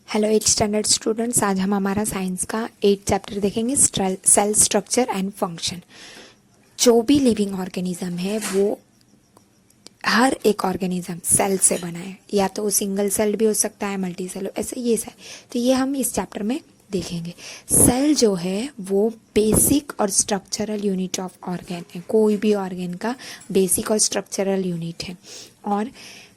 Hello 8th standard students, आज हम हमारा साइंस का 8th चैप्टर देखेंगे, सेल स्ट्रक्चर एंड फंक्शन। जो भी लिविंग ऑर्गेनिज्म है वो हर एक ऑर्गेनिज्म सेल से बना है, या तो वो सिंगल सेल भी हो सकता है, मल्टी सेल, ऐसे ये है। तो ये हम इस चैप्टर में देखेंगे। सेल जो है वो बेसिक और स्ट्रक्चरल यूनिट ऑफ ऑर्गेन है, कोई भी ऑर्गेन का बेसिक और स्ट्रक्चरल यूनिट है। और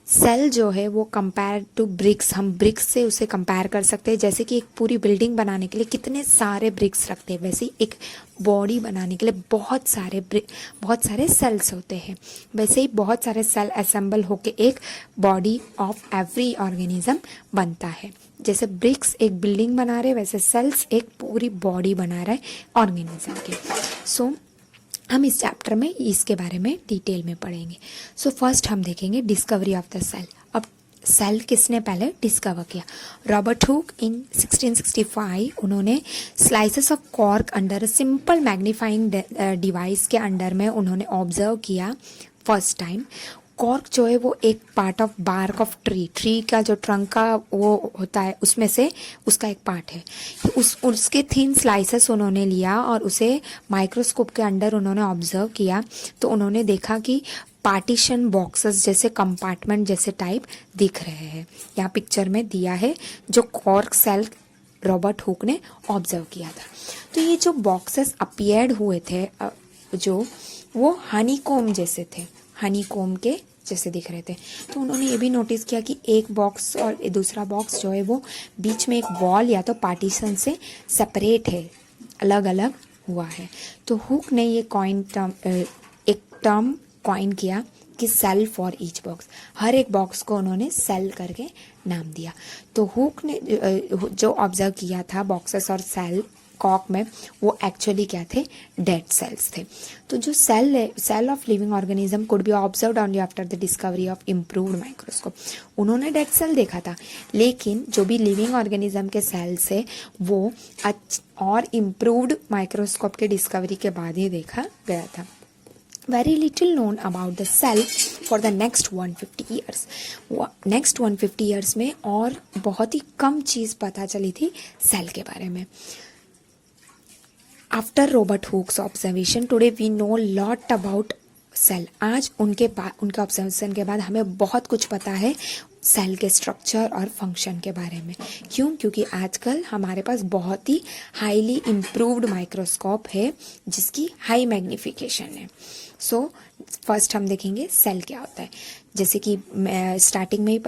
सेल जो है वो कंपेयर टू ब्रिक्स, हम ब्रिक्स से उसे कंपेयर कर सकते हैं। जैसे कि एक पूरी बिल्डिंग बनाने के लिए कितने सारे ब्रिक्स रखते हैं, वैसे ही एक बॉडी बनाने के लिए बहुत सारे सेल्स होते हैं। वैसे ही बहुत सारे सेल असेंबल होके एक बॉडी ऑफ एवरी ऑर्गेनिज्म बनता है। जैसे ब्रिक्स एक बिल्डिंग बना रहे, वैसे सेल्स एक पूरी बॉडी बना रहे ऑर्गेनिज्म के। सो हम इस चैप्टर में इसके बारे में डिटेल में पढ़ेंगे। सो फर्स्ट हम देखेंगे डिस्कवरी ऑफ द सेल। अब सेल किसने पहले डिस्कवर किया? रॉबर्ट हुक इन 1665। उन्होंने slices of cork under simple magnifying device के अंडर में उन्होंने ऑब्जर्व किया फर्स्ट टाइम। कॉर्क जो है वो एक part of bark of tree का जो ट्रंक का वो होता है, उसमें से उसका एक पार्ट है। उसके थिन स्लाइसेस उन्होंने लिया और उसे माइक्रोस्कोप के अंडर उन्होंने ऑब्जर्व किया। तो उन्होंने देखा कि पार्टीशन बॉक्सेस जैसे कंपार्टमेंट जैसे टाइप दिख रहे हैं। यहाँ पिक्चर में दिया है जो कॉर्क सेल रॉबर्ट हुक ने ऑब्जर्व किया था। तो ये जो बॉक्सेस अपीयर्ड हुए थे जो वो हनीकॉम्ब जैसे थे, हनीकॉम्ब के जैसे दिख रहे थे। तो उन्होंने ये भी नोटिस किया कि एक बॉक्स और दूसरा बॉक्स जो है वो बीच में एक वॉल या तो पार्टीशन से सेपरेट है, अलग अलग हुआ है। तो हुक ने ये एक टर्म कॉइन किया कि सेल फॉर ईच बॉक्स। हर एक बॉक्स को उन्होंने सेल करके नाम दिया। तो हुक ने जो ऑब्जर्व किया था बॉक्सेस और सेल कॉक में, वो एक्चुअली क्या थे? डेड सेल्स थे। तो जो cell of living organism could be observed only after the discovery of improved microscope. उन्होंने डेड सेल देखा था, लेकिन जो भी लिविंग ऑर्गेनिज्म के सेल्स है वो और इम्प्रूव्ड माइक्रोस्कोप के डिस्कवरी के बाद ही देखा गया था। Very little known about the cell for the next 150 years. Next 150 years में और बहुत ही कम चीज़ पता चली थी सेल के बारे में। After Robert Hooke's observation today we know lot about cell. आज उनके ऑब्जर्वेशन के बाद हमें बहुत कुछ पता है सेल के स्ट्रक्चर और फंक्शन के बारे में। क्यों? क्योंकि आजकल हमारे पास बहुत ही हाईली इम्प्रूव्ड माइक्रोस्कोप है जिसकी हाई मैग्निफिकेशन है। सो फर्स्ट हम देखेंगे सेल क्या होता है। जैसे कि स्टार्टिंग में ही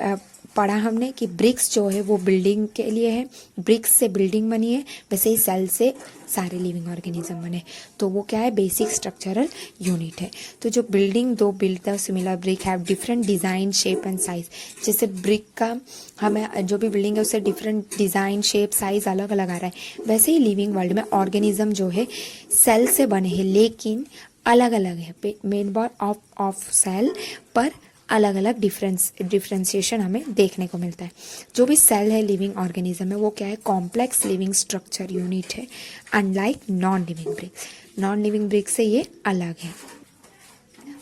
पढ़ा हमने कि ब्रिक्स जो है वो बिल्डिंग के लिए है, ब्रिक्स से बिल्डिंग बनी है, वैसे ही सेल से सारे लिविंग ऑर्गेनिज्म बने। तो वो क्या है? बेसिक स्ट्रक्चरल यूनिट है। तो जो बिल्डिंग दो build the similar brick have different design shape and size. जैसे ब्रिक का हमें जो भी बिल्डिंग है उससे डिफरेंट डिज़ाइन शेप साइज अलग अलग आ रहा है, वैसे ही लिविंग वर्ल्ड में ऑर्गेनिज्म जो है सेल से बने हैं लेकिन अलग अलग है। मेंबर ऑफ सेल पर अलग अलग डिफ्रेंसिएशन हमें देखने को मिलता है। जो भी सेल है लिविंग ऑर्गेनिज्म में वो क्या है? कॉम्प्लेक्स लिविंग स्ट्रक्चर यूनिट है, unlike non living brick. Non living brick से ये अलग है।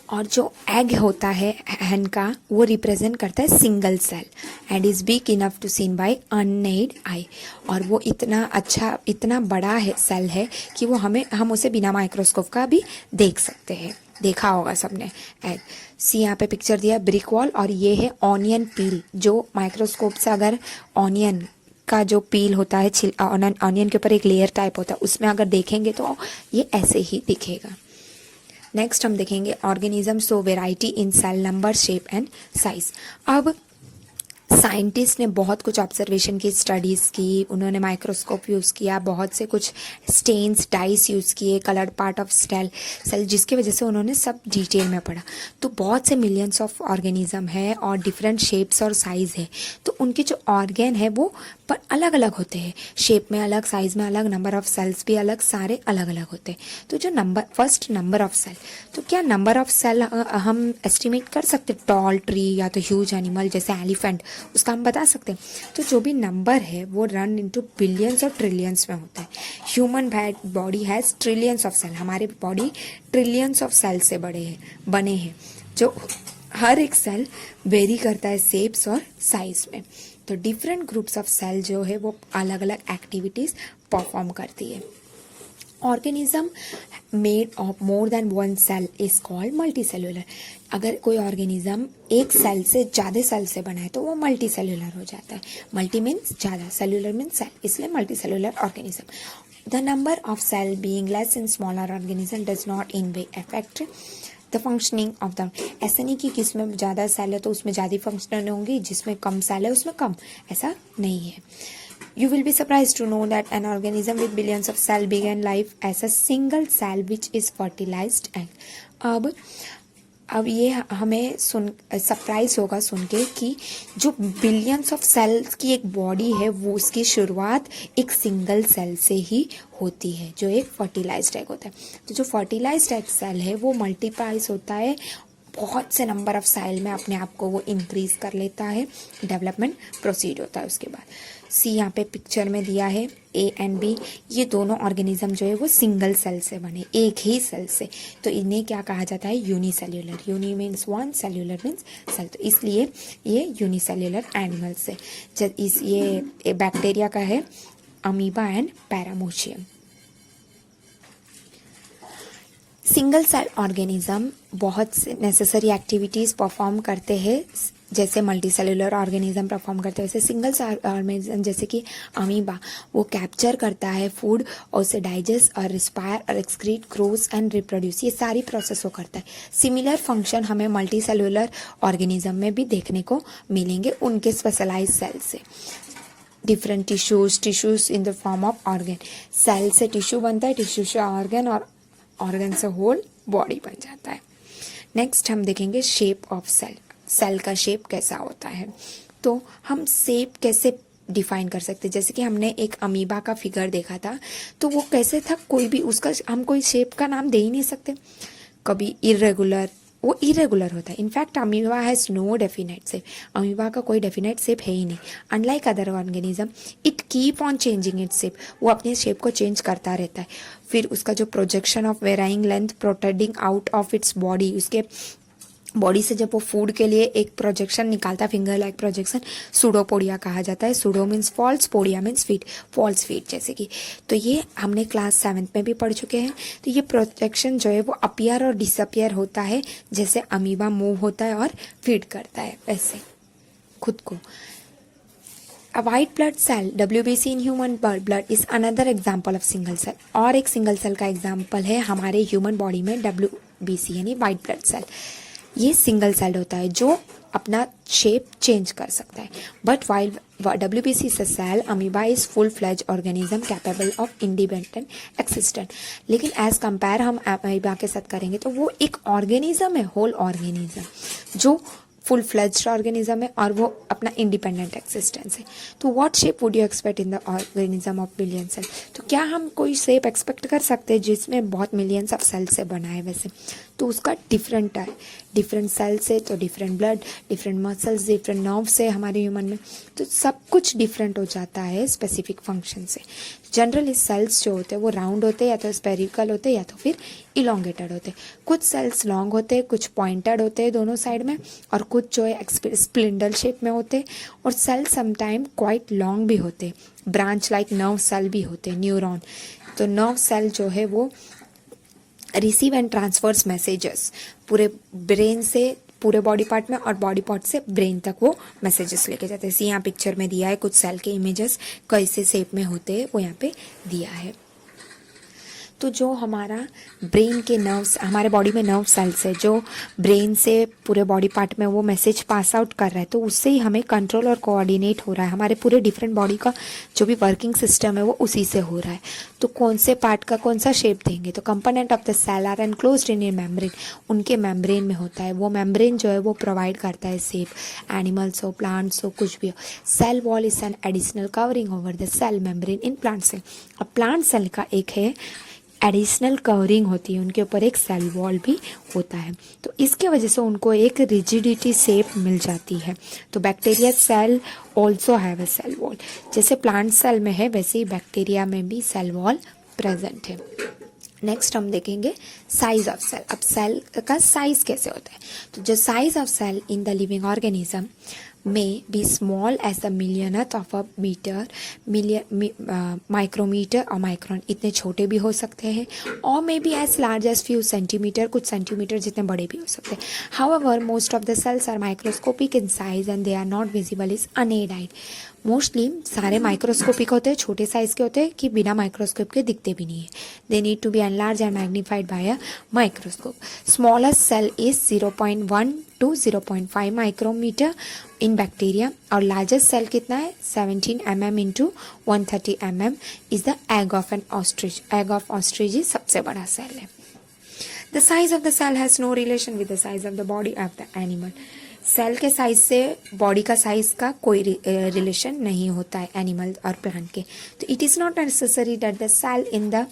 और जो एग होता है हैन का, वो रिप्रेजेंट करता है single cell and is big enough to seen by unaided eye. और वो इतना बड़ा है सेल है कि वो हम उसे बिना माइक्रोस्कोप का भी देख सकते हैं। देखा होगा सबने एग। यहाँ पे पिक्चर दिया ब्रिक वॉल, और ये है ऑनियन पील। जो माइक्रोस्कोप से अगर ऑनियन का जो पील होता है, ऑनियन के ऊपर एक लेयर टाइप होता है, उसमें अगर देखेंगे तो ये ऐसे ही दिखेगा। नेक्स्ट हम देखेंगे organism show variety in cell number, shape and size. अब साइंटिस्ट ने बहुत कुछ ऑब्जर्वेशन की, स्टडीज़ की, उन्होंने माइक्रोस्कोप यूज़ किया, बहुत से कुछ स्टेन्स डाइस यूज़ किए, कलर्ड पार्ट ऑफ सेल, जिसकी वजह से उन्होंने सब डिटेल में पढ़ा। तो बहुत से मिलियंस ऑफ ऑर्गेनिज्म है और डिफरेंट शेप्स और साइज़ है। तो उनके जो ऑर्गेन है वो पर अलग अलग होते हैं, शेप में अलग, साइज में अलग, नंबर ऑफ सेल्स भी अलग, सारे अलग अलग होते हैं। तो जो फर्स्ट नंबर ऑफ सेल, तो क्या नंबर ऑफ सेल हम एस्टिमेट कर सकते? टॉल ट्री या तो ह्यूज एनिमल जैसे एलिफेंट, उसका हम बता सकते हैं। तो जो भी नंबर है वो रन इनटू बिलियंस और ट्रिलियंस में होता है। Human body has trillions of cell. हमारे बॉडी ट्रिलियंस ऑफ सेल से बने हैं, जो हर एक सेल वेरी करता है शेप्स और साइज में। तो डिफरेंट ग्रुप्स ऑफ सेल जो है वो अलग अलग एक्टिविटीज परफॉर्म करती है। Organism made of more than one cell is called multi cellular. अगर कोई ऑर्गेनिज्म एक सेल से ज़्यादा सेल से बना है तो वो मल्टी सेलुलर हो जाता है। मल्टी मीन्स ज़्यादा, सेलुलर मीन्स सेल, इसलिए multi cellular organism. The number of cell being less in smaller organism does not in way affect the functioning of the. ऐसा नहीं कि जिसमें ज़्यादा सेल है तो उसमें ज़्यादा फंक्शन होंगी, जिसमें कम सेल है उसमें कम, ऐसा नहीं है। You will be surprised to know that an organism with billions of cells began life as a single cell which is fertilized egg। अब ये हमें सरप्राइज होगा सुन के कि जो बिलियंस ऑफ सेल्स की एक बॉडी है वो उसकी शुरुआत एक सिंगल सेल से ही होती है, जो एक फर्टिलाइज्ड एग होता है। तो जो फर्टिलाइज्ड एग सेल है वो मल्टीप्लाइज होता है, बहुत से नंबर ऑफ सेल में अपने आप को वो इंक्रीज कर लेता है, डेवलपमेंट प्रोसीड होता है। उसके बाद सी यहाँ पे पिक्चर में दिया है ए एंड बी, ये दोनों ऑर्गेनिज्म जो है वो सिंगल सेल से बने, एक ही सेल से, तो इन्हें क्या कहा जाता है, unicellular. Uni means one, cellular means cell, तो इसलिए ये यूनिसेल्युलर एनिमल्स है। जब ये बैक्टीरिया का है amoeba and paramecium. Single cell organism बहुत से नेसेसरी एक्टिविटीज़ परफॉर्म करते हैं, जैसे मल्टी सेलुलर ऑर्गेनिज्म परफॉर्म करते हैं वैसे सिंगल सेल ऑर्गेनिज्म जैसे कि अमीबा वो कैप्चर करता है फूड और उसे डाइजेस्ट और रिस्पायर और एक्सक्रीट, ग्रोस एंड रिप्रोड्यूस, ये सारी प्रोसेस वो करता है। सिमिलर फंक्शन हमें मल्टी सेलुलर ऑर्गेनिज्म में भी देखने को मिलेंगे उनके स्पेशलाइज सेल से। Different tissues in the form of organ, cell से टिश्यू बनता है, टिश्यू से ऑर्गन और ऑर्गन से होल बॉडी बन जाता है। नेक्स्ट हम देखेंगे शेप ऑफ सेल, सेल का शेप कैसा होता है। तो हम शेप कैसे डिफाइन कर सकते हैं, जैसे कि हमने एक अमीबा का फिगर देखा था, तो वो कैसे था, कोई भी उसका हम कोई शेप का नाम दे ही नहीं सकते। कभी इरेगुलर, वो इरेगुलर होता है। In fact amoeba has no definite shape, amoeba का कोई डेफिनेट शेप है ही नहीं। Unlike other organism it keep on changing its shape, वो अपने शेप को चेंज करता रहता है। फिर उसका जो projection of varying length protruding out of its body, उसके बॉडी से जब वो फूड के लिए एक प्रोजेक्शन निकालता है, फिंगर लाइक प्रोजेक्शन, सूडोपोडिया कहा जाता है। Pseudo means false, podia means feet, false feet जैसे कि, तो ये हमने क्लास 7th में भी पढ़ चुके हैं। तो ये प्रोजेक्शन जो है वो अपीयर और डिसअपियर होता है, जैसे अमीबा मूव होता है और फीड करता है वैसे खुद को। A white blood cell WBC in human blood is another example of single cell। और एक सिंगल सेल का एग्जाम्पल है हमारे ह्यूमन बॉडी में WBC यानी वाइट ब्लड सेल। ये सिंगल सेल होता है जो अपना शेप चेंज कर सकता है। But while WBC is a cell, amoeba is full fledged organism capable of independent existence। लेकिन एज कंपेयर हम अमीबा के साथ करेंगे तो वो एक ऑर्गेनिज्म है, होल ऑर्गेनिज्म, जो फुल फ्लेज्ड ऑर्गेनिज्म है और वो अपना इंडिपेंडेंट एक्सिस्टेंस है। तो what shape would you expect in the organism of billion sale, तो क्या हम कोई शेप एक्सपेक्ट कर सकते हैं जिसमें बहुत मिलियंस ऑफ सेल से बना है वैसे, तो उसका डिफरेंट है, डिफरेंट सेल से, तो different blood, different muscles, different nerves है हमारे ह्यूमन में, तो सब कुछ डिफरेंट हो जाता है स्पेसिफिक फंक्शन से। जनरली सेल्स जो होते हैं वो राउंड होते हैं, या तो स्पेरिकल होते हैं या तो फिर इलोंगेटेड होते हैं। कुछ सेल्स लॉन्ग होते हैं, कुछ पॉइंटेड होते हैं दोनों साइड में, और कुछ जो है स्प्लिंडल शेप में होते हैं, और सेल समटाइम क्वाइट लॉन्ग भी होते हैं। ब्रांच लाइक नर्व सेल भी होते हैं, न्यूरॉन। तो नर्व सेल जो है वो रिसीव एंड ट्रांसफर्स मैसेजेस पूरे ब्रेन से पूरे बॉडी पार्ट में, और बॉडी पार्ट से ब्रेन तक वो मैसेजेस लेके जाते हैं। यहाँ पिक्चर में दिया है कुछ सेल के इमेजेस कैसे शेप में होते हैं, वो यहाँ पे दिया है। तो जो हमारा ब्रेन के नर्व्स, हमारे बॉडी में नर्व सेल्स है जो ब्रेन से पूरे बॉडी पार्ट में वो मैसेज पास आउट कर रहा है, तो उससे ही हमें कंट्रोल और कोऑर्डिनेट हो रहा है। हमारे पूरे डिफरेंट बॉडी का जो भी वर्किंग सिस्टम है वो उसी से हो रहा है। तो कौन से पार्ट का कौन सा शेप देंगे, तो component of the cell are enclosed in a membrane, उनके मेम्ब्रेन में होता है। वो मेम्ब्रेन जो है वो प्रोवाइड करता है शेप, एनिमल्स हो, प्लांट्स हो, कुछ भी हो। Cell wall is an additional covering over the cell membrane in plant cell. अब प्लांट सेल का एक है एडिशनल कवरिंग होती है, उनके ऊपर एक सेल वॉल भी होता है, तो इसके वजह से उनको एक रिजिडिटी शेप मिल जाती है। तो bacteria cell also have a cell wall, जैसे प्लांट सेल में है वैसे ही बैक्टीरिया में भी सेल वॉल प्रेजेंट है। नेक्स्ट हम देखेंगे साइज ऑफ सेल। अब सेल का साइज कैसे होता है, तो जो size of cell in the living organism may be small as the millionth of a meter, micrometer और माइक्रोन, इतने छोटे भी हो सकते हैं, और may be as large as few centimetre, कुछ सेंटीमीटर जितने बड़े भी हो सकते हैं. However most of the cells are microscopic in size and they are not visible is unaided. Mostly सारे माइक्रोस्कोपिक होते हैं, छोटे साइज के होते हैं कि बिना माइक्रोस्कोप के दिखते भी नहीं है. They need to be enlarge and magnified by a microscope. Smallest cell is 0.1 to 0.5 micrometre in bacteria, और लार्जेस्ट सेल कितना है 17 mm into 130 mm is the egg of an ostrich. Egg of ostrich सबसे बड़ा cell है. The size of the cell has no relation with the size of the body of the animal. Cell के size से body का size का कोई relation नहीं होता है एनिमल और प्लांट के. तो it is not necessary that the cell in the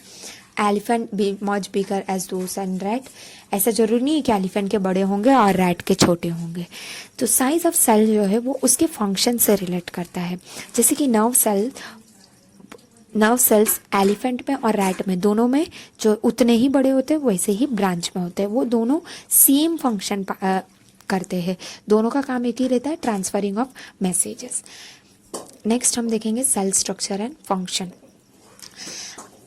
elephant be much bigger as those and rat. ऐसा जरूरी नहीं है कि एलिफेंट के बड़े होंगे और रैट के छोटे होंगे. तो साइज ऑफ सेल जो है वो उसके फंक्शन से रिलेट करता है. जैसे कि नर्व सेल्स एलिफेंट में और रैट में दोनों में जो उतने ही बड़े होते हैं वैसे ही ब्रांच में होते हैं. वो दोनों सेम फंक्शन करते हैं. दोनों का काम एक ही रहता है, ट्रांसफरिंग ऑफ मैसेजेस. नेक्स्ट हम देखेंगे सेल स्ट्रक्चर एंड फंक्शन.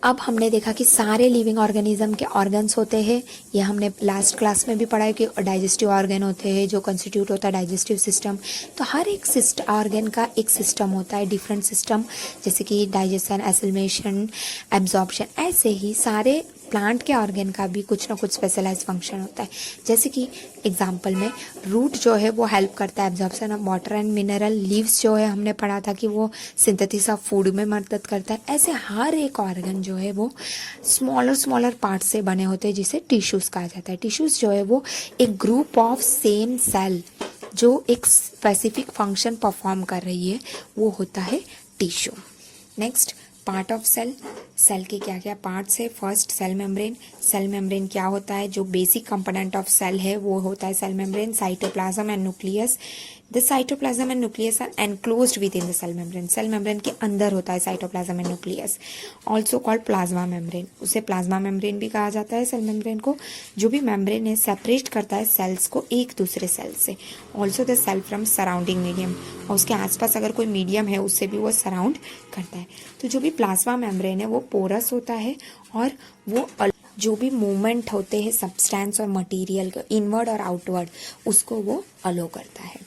अब हमने देखा कि सारे लिविंग ऑर्गेनिज्म के ऑर्गन्स होते हैं. ये हमने लास्ट क्लास में भी पढ़ा है कि डाइजेस्टिव ऑर्गन होते हैं जो कंस्टिट्यूट होता है डाइजेस्टिव सिस्टम. तो हर एक ऑर्गन का एक सिस्टम होता है, डिफरेंट सिस्टम, जैसे कि डाइजेशन, एसिमिलेशन, एब्जॉर्प्शन. ऐसे ही सारे प्लांट के ऑर्गन का भी कुछ ना कुछ स्पेशलाइज फंक्शन होता है. जैसे कि एग्जांपल में रूट जो है वो हेल्प करता है absorption of water and mineral. Leaves जो है हमने पढ़ा था कि वो सिंथेसिस ऑफ फूड में मदद करता है. ऐसे हर एक ऑर्गन जो है वो स्मॉलर पार्ट से बने होते हैं जिसे टिश्यूज कहा जाता है. टिश्यूज जो है वो एक ग्रुप ऑफ सेम सेल जो एक स्पेसिफिक फंक्शन परफॉर्म कर रही है वो होता है tissue. Next part of cell. Cell के क्या क्या पार्ट्स है. First cell membrane. Cell membrane क्या होता है, जो बेसिक कंपोनेंट ऑफ सेल है वो होता है cell membrane. Cytoplasm and nucleus. The cytoplasm and nucleus are enclosed with in the cell membrane. Cell membrane के अंदर होता है cytoplasm and nucleus. Also called plasma membrane. उसे प्लाज्मा मेम्ब्रेन भी कहा जाता है. सेल मेम्ब्रेन को जो भी मेम्ब्रेन है सेपरेट करता है सेल्स को एक दूसरे सेल से. Also the cell from surrounding medium, और उसके आसपास अगर कोई मीडियम है उससे भी वो सराउंड करता है. तो जो भी प्लाज्मा मेम्ब्रेन है वो पोरस होता है और वो जो भी मूवमेंट होते हैं सब्सटेंस और मटेरियल का इनवर्ड और आउटवर्ड उसको वो अलो करता है.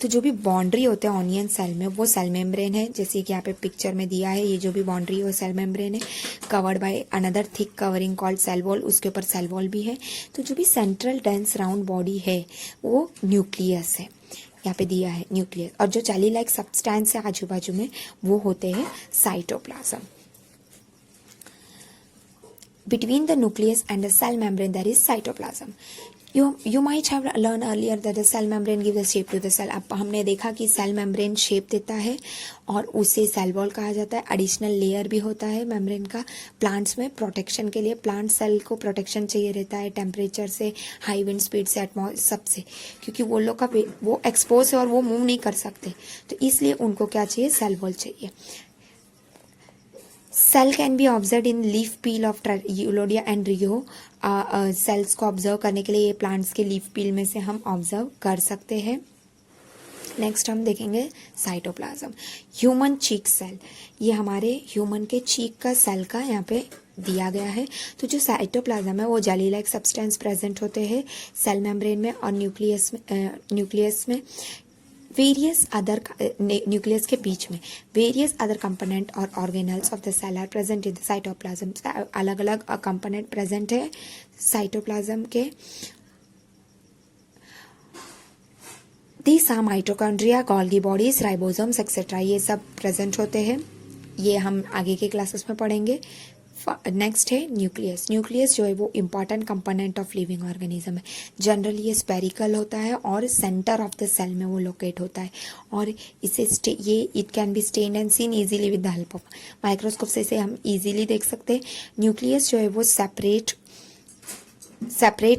तो जो भी बाउंड्री होते हैं ऑनियन सेल में वो सेल मेम्ब्रेन है. जैसे कि यहाँ पे पिक्चर में दिया है, ये जो भी बाउंड्री है वो सेल मेम्ब्रेन है. Covered by another thick covering called cell wall. उसके ऊपर सेल वॉल भी है. तो जो भी सेंट्रल डेंस राउंड बॉडी है वो न्यूक्लियस है. यहाँ पे दिया है न्यूक्लियस. और जो जेली लाइक सब्सटेंस है आजू बाजू में वो होते हैं cytoplasm. Between the nucleus and the cell membrane there is cytoplasm. You might have learned earlier that the cell membrane gives the shape to the cell. अब हमने देखा कि सेल मेम्ब्रेन शेप देता है और उसे सेल वॉल कहा जाता है. एडिशनल लेयर भी होता है मेम्ब्रेन का. प्लांट्स में प्रोटेक्शन के लिए, प्लांट सेल को प्रोटेक्शन चाहिए रहता है टेम्परेचर से, हाई विंड स्पीड से, सबसे, क्योंकि वो लोग का वो एक्सपोज है और वो मूव नहीं कर सकते. तो इसलिए उनको क्या चाहिए, सेल वॉल चाहिए. Cell can be observe in leaf peel of elodea and rhoeo. Cells को ऑब्जर्व करने के लिए ये प्लांट्स के लीफ पील में से हम ऑब्जर्व कर सकते हैं. नेक्स्ट हम देखेंगे साइटोप्लाज्म. ह्यूमन चीक सेल. ये हमारे ह्यूमन के चीक का सेल का यहाँ पे दिया गया है. तो जो साइटोप्लाज्म है वो जेली लाइक सब्सटेंस प्रेजेंट होते हैं सेल मेम्ब्रेन में और न्यूक्लियस में. वेरियस अदर न्यूक्लियस के बीच में वेरियस अदर कंपोनेंट और organelles of the cell are present in the cytoplasm. अलग अलग कंपोनेंट प्रेजेंट है साइटोप्लाज्म के. These are mitochondria, Golgi bodies, ribosomes etcetera. ये सब प्रेजेंट होते हैं. ये हम आगे के क्लासेस में पढ़ेंगे. नेक्स्ट है न्यूक्लियस. न्यूक्लियस जो है वो important component of living organism है. जनरली ये स्पेरिकल होता है और सेंटर ऑफ द सेल में वो लोकेट होता है. और इसे ये it can be stained and seen easily with the help of microscope से इसे हम इजीली देख सकते हैं. न्यूक्लियस जो है वो सेपरेट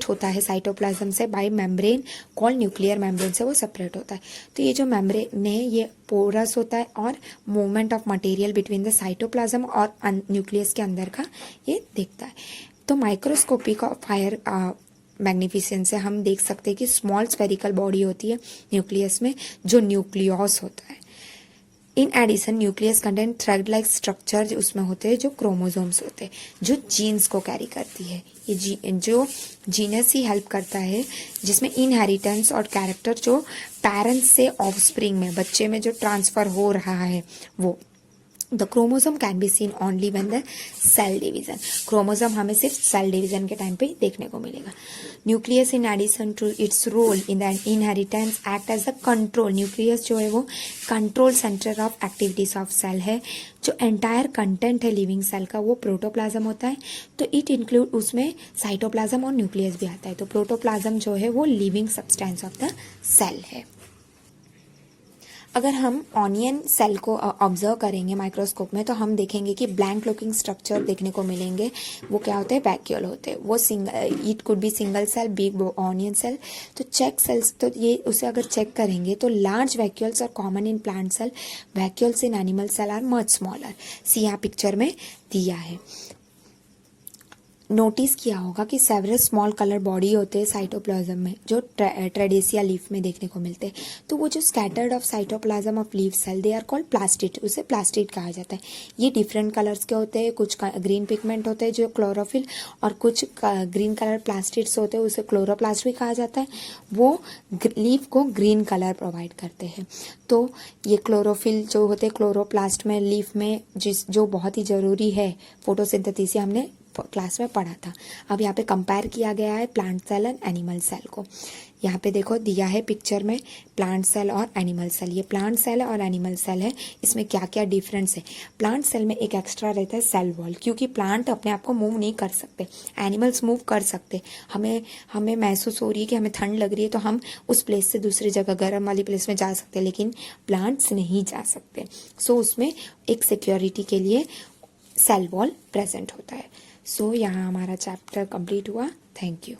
होता है साइटोप्लाज्म से bye membrane called nuclear membrane से वो सेपरेट होता है. तो ये जो मेम्ब्रेन है ये पोरस होता है और movement of material between the cytoplasm और न्यूक्लियस के अंदर का ये देखता है. तो माइक्रोस्कोपिक मैग्निफिसेंस से हम देख सकते हैं कि स्मॉल स्फेरिकल बॉडी होती है न्यूक्लियस में, जो न्यूक्लियस होता है। In addition nucleus content thread like structure उसमें होते हैं, जो क्रोमोसोम्स होते हैं, जो जीन्स को कैरी करती है। ये जो जीनस ही हेल्प करता है, जिसमें इनहेरिटेंस और कैरेक्टर जो पेरेंट्स से ऑफस्प्रिंग में, बच्चे में जो ट्रांसफर हो रहा है वो। The chromosome can be seen only when the cell division. Chromosome हमें सिर्फ सेल डिवीजन के टाइम पे देखने को मिलेगा। Nucleus in addition to its role in the inheritance act as the control. Nucleus जो है वो control centre of activities of cell है। जो एंटायर कंटेंट है लिविंग सेल का वो प्रोटोप्लाज्म होता है, तो इट इंक्लूड उसमें साइटोप्लाज्म और न्यूक्लियस भी आता है। तो प्रोटोप्लाज्म जो है वो living substance of the cell है। अगर हम ऑनियन सेल को ऑब्जर्व करेंगे माइक्रोस्कोप में, तो हम देखेंगे कि ब्लैंक लुकिंग स्ट्रक्चर देखने को मिलेंगे। वो क्या होते हैं? वैक्यूल होते हैं। वो it could be single cell, big onion cell. तो चेक सेल्स, तो ये उसे अगर चेक करेंगे तो large vacuoles are common in plant cell, vacuoles in animal cell are much smaller. See यहाँ पिक्चर में दिया है। नोटिस किया होगा कि सेवरल स्मॉल कलर बॉडी होते हैं साइटोप्लाज्म में, जो ट्रेडेसिया लीफ में देखने को मिलते हैं। तो वो जो scattered of cytoplasm of leaf cell, they are called plastid, उसे प्लास्टिड कहा जाता है। ये डिफरेंट कलर्स के होते हैं, कुछ ग्रीन पिगमेंट होते हैं जो क्लोरोफिल, और कुछ ग्रीन कलर प्लास्टिड्स होते हैं, उसे क्लोरोप्लास्ट भी कहा जाता है। वो लीफ को ग्रीन कलर प्रोवाइड करते हैं। तो ये क्लोरोफिल जो होते हैं क्लोरोप्लास्ट में, लीफ में, जो बहुत ही ज़रूरी है फोटोसिंथेसिस, हमने क्लास में पढ़ा था। अब यहाँ पे कंपेयर किया गया है plant cell and animal cell को। यहाँ पे देखो दिया है पिक्चर में प्लांट सेल और एनिमल सेल। ये प्लांट सेल है और एनिमल सेल है, इसमें क्या क्या डिफरेंस है। प्लांट सेल में एक एक्स्ट्रा रहता है सेल वॉल, क्योंकि प्लांट अपने आप को मूव नहीं कर सकते, एनिमल्स मूव कर सकते। हमें महसूस हो रही है कि हमें ठंड लग रही है, तो हम उस प्लेस से दूसरी जगह गर्म वाली प्लेस में जा सकते हैं, लेकिन प्लांट्स नहीं जा सकते। सो उसमें एक सिक्योरिटी के लिए सेल वॉल प्रेजेंट होता है। सो यहाँ हमारा चैप्टर कंप्लीट हुआ। Thank you.